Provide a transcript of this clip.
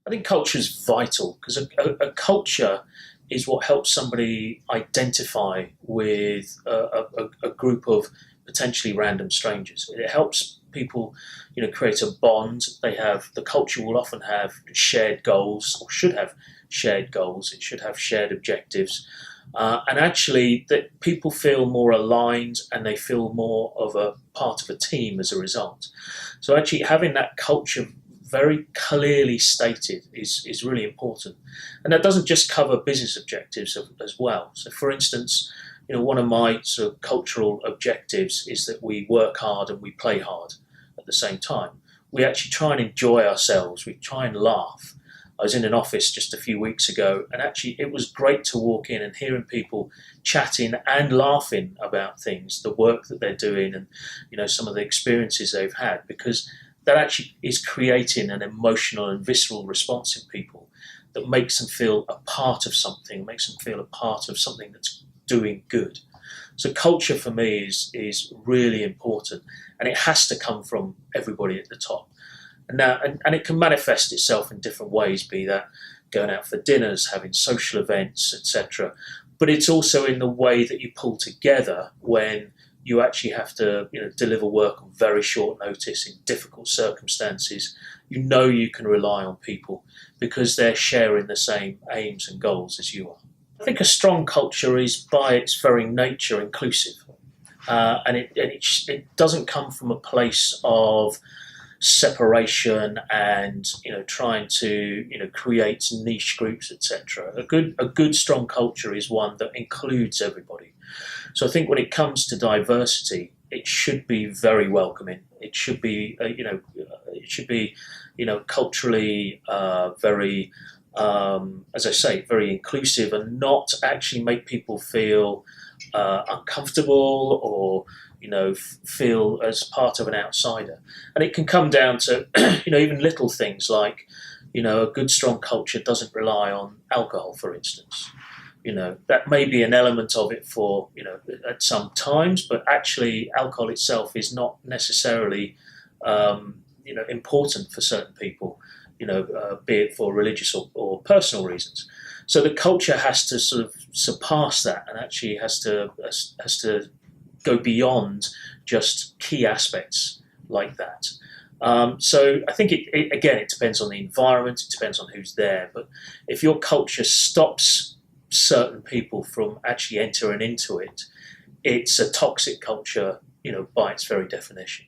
I think culture is vital because a culture is what helps somebody identify with a group of potentially random strangers. It helps people, create a bond. The culture will often have shared goals, or should have shared goals. It should have shared objectives, and actually that people feel more aligned and they feel more of a part of a team as a result. So actually having that culture very clearly stated is really important. And that doesn't just cover business objectives as well. So for instance, one of my sort of cultural objectives is that we work hard and we play hard at the same time. We actually try and enjoy ourselves. We try and laugh. I was in an office just a few weeks ago, and actually it was great to walk in and hearing people chatting and laughing about things, the work that they're doing, and some of the experiences they've had, because that actually is creating an emotional and visceral response in people that makes them feel a part of something, makes them feel a part of something that's doing good. So culture for me is really important, and it has to come from everybody at the top. And it can manifest itself in different ways, be that going out for dinners, having social events, etc. But it's also in the way that you pull together when you actually have to deliver work on very short notice in difficult circumstances. You can rely on people because they're sharing the same aims and goals as you are. I think a strong culture is by its very nature inclusive, and it doesn't come from a place of separation and trying to create niche groups, etc. A good strong culture is one that includes everybody. So I think when it comes to diversity, it should be very welcoming. It should be culturally very, as I say, very inclusive, and not actually make people feel uncomfortable or feel as part of an outsider. And it can come down to even little things like a good strong culture doesn't rely on alcohol, for instance. That may be an element of it for at some times, but actually alcohol itself is not necessarily important for certain people, be it for religious or personal reasons. So the culture has to sort of surpass that, and actually has to go beyond just key aspects like that. So I think it depends on the environment, it depends on who's there. But if your culture stops certain people from actually entering into it, it's a toxic culture, by its very definition.